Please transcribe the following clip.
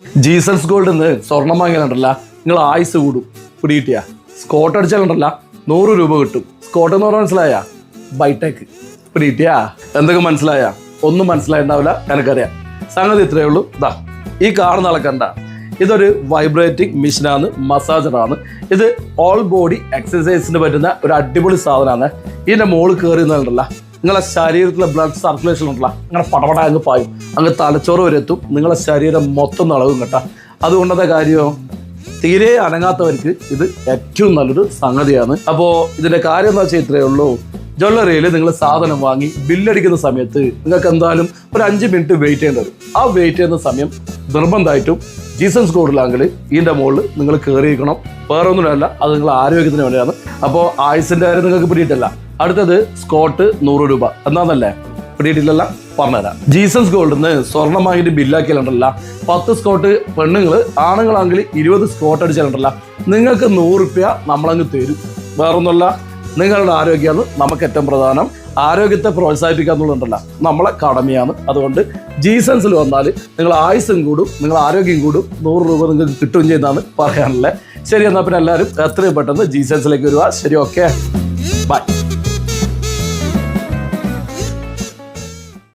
Jesus gold നിന്ന് സ്വർണം വാങ്ങിയാലുണ്ടല്ല നിങ്ങൾ ആയുസ് കൂടും. പിടികിട്ടിയ സ്കോട്ട് അടിച്ചാലുണ്ടല്ല 100 രൂപ കിട്ടും. സ്കോട്ട് എന്ന് പറഞ്ഞാൽ മനസ്സിലായ ബൈടെക്. പിടികിട്ടിയാ എന്തൊക്കെ മനസ്സിലായ? ഒന്നും മനസ്സിലായിട്ടുണ്ടാവില്ല, എനിക്കറിയാം. സംഗതി ഇത്രയേ ഉള്ളൂ. ഇതാ ഈ കാണുന്ന ആളെ കണ്ട, ഇതൊരു വൈബ്രേറ്റിംഗ് മെഷീനാണ്, മസാജറാണ്. ഇത് ഓൾ ബോഡി എക്സസൈസിന് പറ്റുന്ന ഒരു അടിപൊളി സാധനമാണ്. ഇതിൻ്റെ മുകളിൽ കയറി നിന്നുണ്ടല്ല നിങ്ങളെ ശരീരത്തിലെ ബ്ലഡ് സർക്കുലേഷൻ ഉണ്ടല്ല അങ്ങനെ പടപട അങ്ങ് പായും, അങ്ങ് തലച്ചോറ് വരെ എത്തും, നിങ്ങളെ ശരീരം മൊത്തം നടവും കേട്ടോ. അതുകൊണ്ടത്തെ കാര്യമോ തീരെ അനങ്ങാത്തവർക്ക് ഇത് ഏറ്റവും നല്ലൊരു സംഗതിയാണ്. അപ്പോൾ ഇതിൻ്റെ കാര്യം എന്താ വെച്ചാൽ ഇത്രയേ ഉള്ളൂ. ജ്വല്ലറിയിൽ നിങ്ങൾ സാധനം വാങ്ങി ബില്ലടിക്കുന്ന സമയത്ത് നിങ്ങൾക്ക് എന്തായാലും ഒരു 5 മിനിറ്റ് വെയിറ്റ് ചെയ്യേണ്ടി വരും. ആ വെയിറ്റ് ചെയ്യുന്ന സമയം നിർബന്ധമായിട്ടും ജീസസ് ഗോൾഡിലാണെങ്കിൽ ഇതിൻ്റെ മുകളിൽ നിങ്ങൾ കയറിയിരിക്കണം. വേറെ ഒന്നുമല്ല, അത് നിങ്ങൾ ആരോഗ്യത്തിന് വേണ്ടിയാണ്. അപ്പോൾ ആയുസിൻ്റെ കാര്യം നിങ്ങൾക്ക് പിടിയിട്ടല്ല. അടുത്തത് സ്കോട്ട് 100 രൂപ എന്താണെന്നല്ലേ പിടിയിട്ടില്ലല്ല, പറഞ്ഞുതരാം. ജീസസ് ഗോൾഡിൽ നിന്ന് സ്വർണം വാങ്ങിയിട്ട് ബില്ലാക്കിയാലുണ്ടല്ല 10 സ്കോട്ട് പെണ്ണുങ്ങൾ, ആണുങ്ങളാണെങ്കിൽ 20 സ്കോട്ട് അടിച്ചാലുണ്ടല്ല നിങ്ങൾക്ക് 100 രൂപ നമ്മളങ്ങ് തരും. വേറൊന്നുമല്ല, നിങ്ങളുടെ ആരോഗ്യമാണ് നമുക്ക് ഏറ്റവും പ്രധാനം. ആരോഗ്യത്തെ പ്രോത്സാഹിപ്പിക്കുക എന്നുള്ളതുണ്ടല്ല നമ്മളെ കടമയാണ്. അതുകൊണ്ട് ജീസൻസിൽ വന്നാൽ നിങ്ങൾ ആയുസ്സും കൂടും, നിങ്ങൾ ആരോഗ്യം കൂടും, 100 രൂപ നിങ്ങൾക്ക് കിട്ടുകയും ചെയ്യുന്നതാണ് പറയാനുള്ളത്. ശരി, എന്നാൽ പിന്നെ എല്ലാവരും എത്രയും പെട്ടെന്ന് ജീസൻസിലേക്ക് വരിക. ശരി, ഓക്കെ, ബൈ.